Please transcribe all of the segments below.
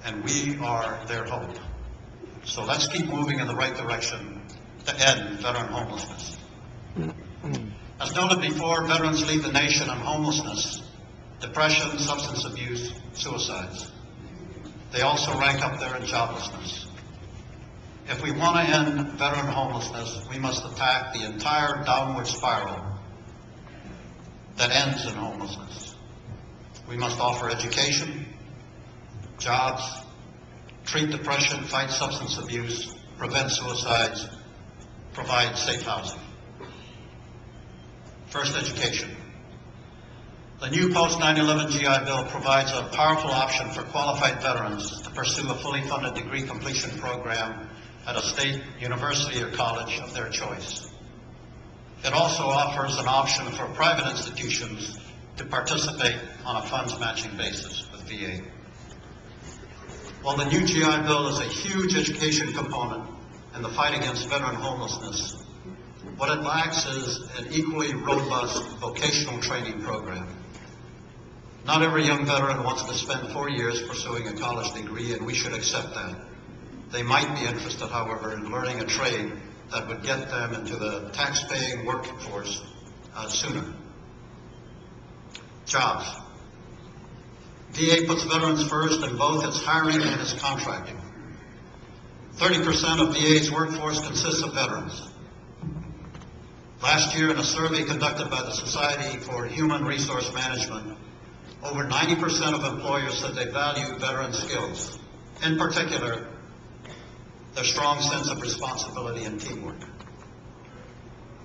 and we are their hope. So let's keep moving in the right direction to end veteran homelessness. As noted before, veterans lead the nation in homelessness, depression, substance abuse, suicides. They also rank up there in joblessness. If we want to end veteran homelessness, we must attack the entire downward spiral that ends in homelessness. We must offer education, jobs, treat depression, fight substance abuse, prevent suicides, provide safe housing. First, education. The new post-9/11 GI Bill provides a powerful option for qualified veterans to pursue a fully funded degree completion program at a state university or college of their choice. It also offers an option for private institutions to participate on a funds matching basis with VA. While the new GI Bill is a huge education component in the fight against veteran homelessness, what it lacks is an equally robust vocational training program. Not every young veteran wants to spend 4 years pursuing a college degree, and we should accept that. They might be interested, however, in learning a trade that would get them into the tax-paying workforce sooner. Jobs. VA puts veterans first in both its hiring and its contracting. 30% of VA's workforce consists of veterans. Last year, in a survey conducted by the Society for Human Resource Management, over 90% of employers said they value veteran skills, in particular, their strong sense of responsibility and teamwork.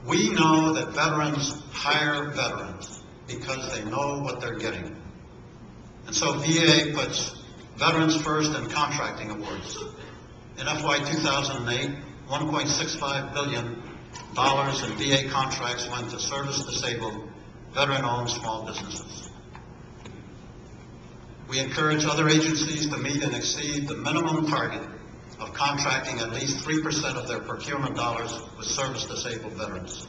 We know that veterans hire veterans because they know what they're getting. And so VA puts veterans first in contracting awards. In FY 2008, $1.65 billion in VA contracts went to service-disabled, veteran-owned small businesses. We encourage other agencies to meet and exceed the minimum target of contracting at least 3% of their procurement dollars with service-disabled veterans.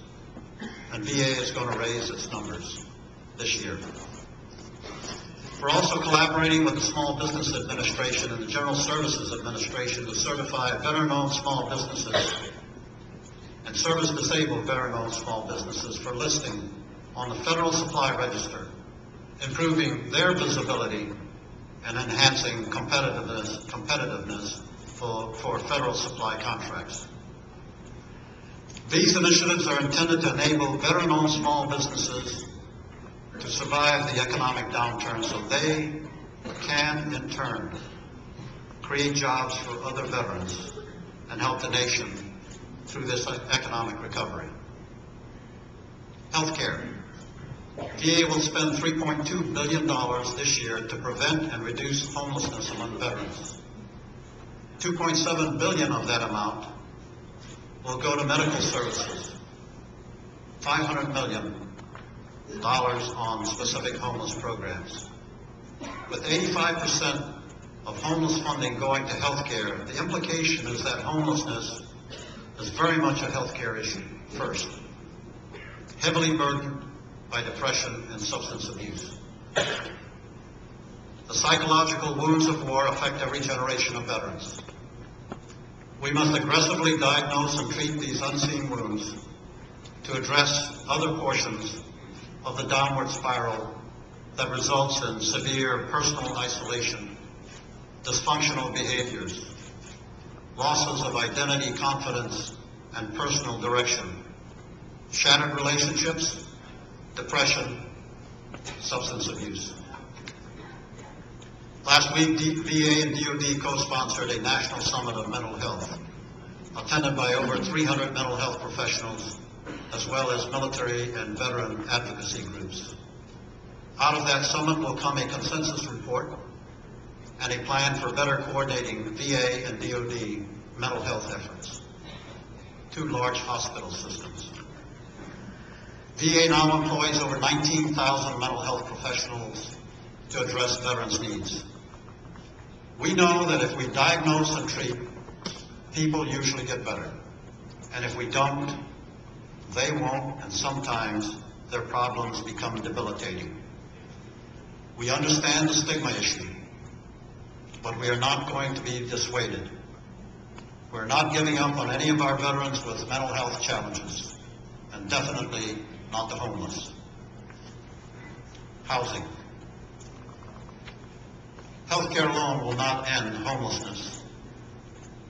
And VA is going to raise its numbers this year. We're also collaborating with the Small Business Administration and the General Services Administration to certify veteran-owned small businesses and service-disabled veteran-owned small businesses for listing on the Federal Supply Register, improving their visibility and enhancing competitiveness for federal supply contracts. These initiatives are intended to enable veteran-owned small businesses to survive the economic downturn so they can, in turn, create jobs for other veterans and help the nation through this economic recovery. Healthcare. VA will spend $3.2 billion this year to prevent and reduce homelessness among veterans. $2.7 billion of that amount will go to medical services, $500 million on specific homeless programs. With 85% of homeless funding going to health care, the implication is that homelessness is very much a health care issue first, heavily burdened by depression and substance abuse. The psychological wounds of war affect every generation of veterans. We must aggressively diagnose and treat these unseen wounds to address other portions of the downward spiral that results in severe personal isolation, dysfunctional behaviors, losses of identity, confidence, and personal direction, shattered relationships, depression, substance abuse. Last week, VA and DoD co-sponsored a national summit of mental health, attended by over 300 mental health professionals, as well as military and veteran advocacy groups. Out of that summit will come a consensus report and a plan for better coordinating VA and DoD mental health efforts, two large hospital systems. VA now employs over 19,000 mental health professionals to address veterans' needs. We know that if we diagnose and treat, people usually get better. And if we don't, they won't, and sometimes their problems become debilitating. We understand the stigma issue. but we are not going to be dissuaded. We're not giving up on any of our veterans with mental health challenges, and definitely not the homeless. Housing. Healthcare alone will not end homelessness.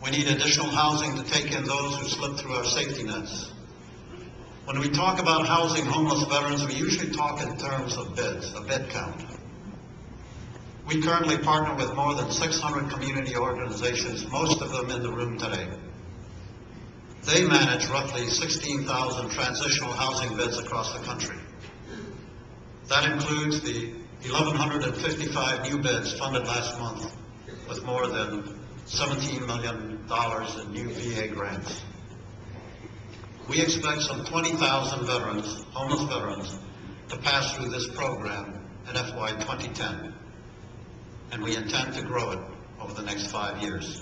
We need additional housing to take in those who slip through our safety nets. When we talk about housing homeless veterans, we usually talk in terms of beds, a bed count. We currently partner with more than 600 community organizations, most of them in the room today. They manage roughly 16,000 transitional housing beds across the country. That includes the 1,155 new beds funded last month with more than $17 million in new VA grants. We expect some 20,000 veterans, homeless veterans, to pass through this program in FY 2010, and we intend to grow it over the next 5 years.